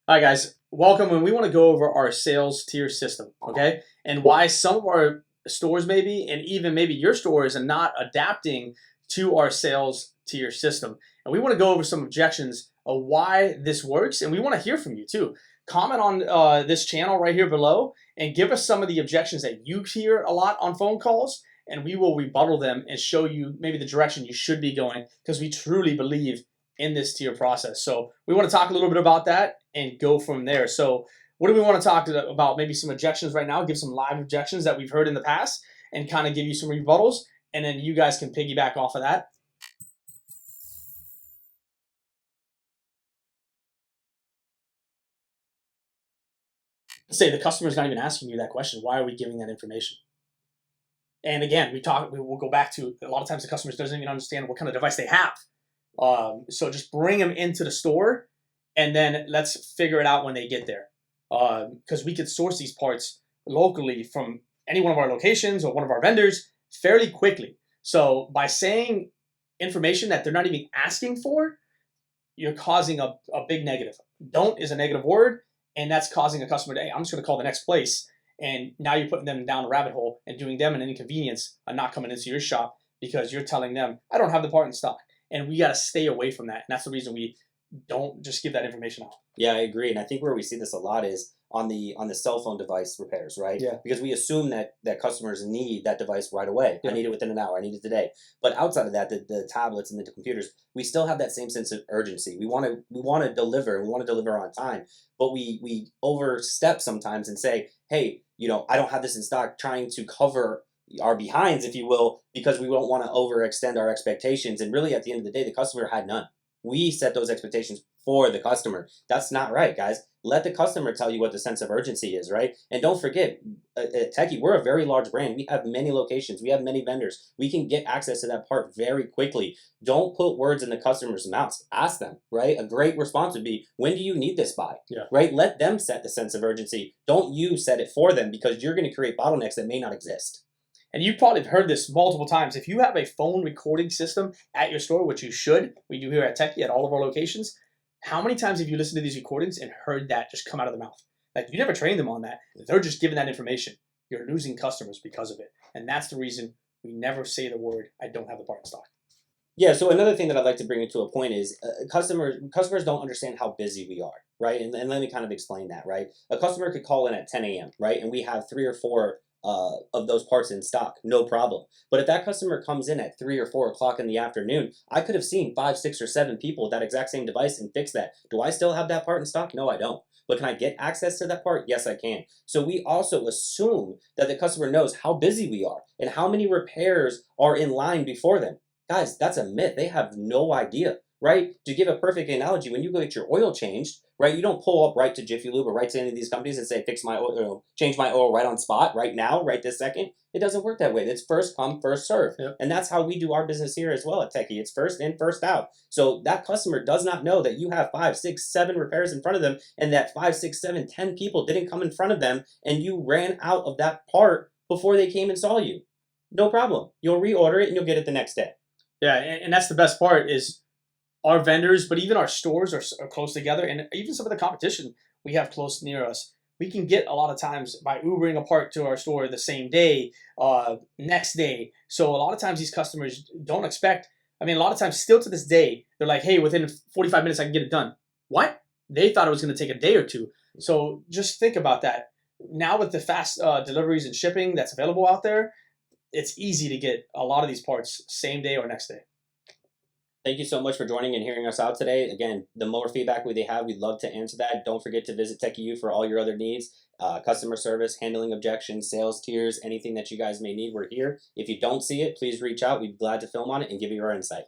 All right, guys, welcome. And we want to go over our sales tier system, okay? And why some of our stores, maybe, and even maybe your stores, are not adapting to our sales tier system. And we want to go over some objections of why this works. And we want to hear from you too. Comment on this channel right here below and give us some of the objections that you hear a lot on phone calls. And we will rebuttal them and show you maybe the direction you should be going because we truly believe in this tier process. So we want to talk a little bit about that and go from there. So what do we want to talk about? Maybe some objections right now, give some live objections that we've heard in the past and kind of give you some rebuttals. And then you guys can piggyback off of that. Say the customer's not even asking you that question. Why are we giving that information? And again, we'll go back to a lot of times the customers doesn't even understand what kind of device they have. So just bring them into the store and then let's figure it out when they get there. Because we could source these parts locally from any one of our locations or one of our vendors fairly quickly. So by saying information that they're not even asking for, you're causing a big negative. Don't is a negative word, and that's causing a customer to, hey, I'm just going to call the next place. And now you're putting them down a rabbit hole and doing them an inconvenience of not coming into your shop because you're telling them, I don't have the part in stock. And we got to stay away from that. And that's the reason we don't just give that information out. Yeah, I agree. And I think where we see this a lot is on the cell phone device repairs, right? Yeah. Because we assume that customers need that device right away. Yeah. I need it within an hour. I need it today. But outside of that, the tablets and the computers, we still have that same sense of urgency. We want to deliver. We want to deliver on time. But we overstep sometimes and say, hey, I don't have this in stock, trying to cover our behinds, if you will, because we don't want to overextend our expectations. And really, at the end of the day, the customer had none. We set those expectations for the customer. That's not right, guys. Let the customer tell you what the sense of urgency is, right? And don't forget, at Techie, we're a very large brand. We have many locations. We have many vendors. We can get access to that part very quickly. Don't put words in the customer's mouths. Ask them, right? A great response would be, when do you need this by? Yeah. Right? Let them set the sense of urgency. Don't you set it for them, because you're going to create bottlenecks that may not exist. And you've probably heard this multiple times. If you have a phone recording system at your store, which you should, we do here at Techie at all of our locations, how many times have you listened to these recordings and heard that just come out of the mouth? Like, you never trained them on that. They're just giving that information. You're losing customers because of it. And that's the reason we never say the word, I don't have the part in stock. Yeah, so another thing that I'd like to bring into a point is customers don't understand how busy we are, right? And let me kind of explain that, right? A customer could call in at 10 a.m., right? And we have 3 or 4 of those parts in stock, no problem. But if that customer comes in at 3 or 4 o'clock in the afternoon, I could have seen 5, 6, or 7 people with that exact same device and fix that. Do I still have that part in stock? No, I don't. But can I get access to that part? Yes, I can. So we also assume that the customer knows how busy we are and how many repairs are in line before them. Guys, that's a myth. They have no idea, right? To give a perfect analogy, when you go get your oil changed, right, you don't pull up right to Jiffy Lube or right to any of these companies and say, fix my oil, change my oil right on spot, right now, right this second. It doesn't work that way. It's first come, first serve. Yep. And that's how we do our business here as well at Techie. It's first in, first out. So that customer does not know that you have 5, 6, 7 repairs in front of them, and that 5, 6, 7, 10 people didn't come in front of them, and you ran out of that part before they came and saw you. No problem. You'll reorder it and you'll get it the next day. Yeah, and that's the best part is our vendors, but even our stores are close together, and even some of the competition we have close near us. We can get a lot of times by Ubering a part to our store the same day, next day. So a lot of times these customers don't expect, a lot of times still to this day, they're like, hey, within 45 minutes I can get it done. What? They thought it was going to take a day or two. So just think about that. Now with the fast deliveries and shipping that's available out there, it's easy to get a lot of these parts same day or next day. Thank you so much for joining and hearing us out today. Again, the more feedback they have, we'd love to answer that. Don't forget to visit TechieU for all your other needs. Customer service, handling objections, sales tiers, anything that you guys may need, we're here. If you don't see it, please reach out. We'd be glad to film on it and give you our insight.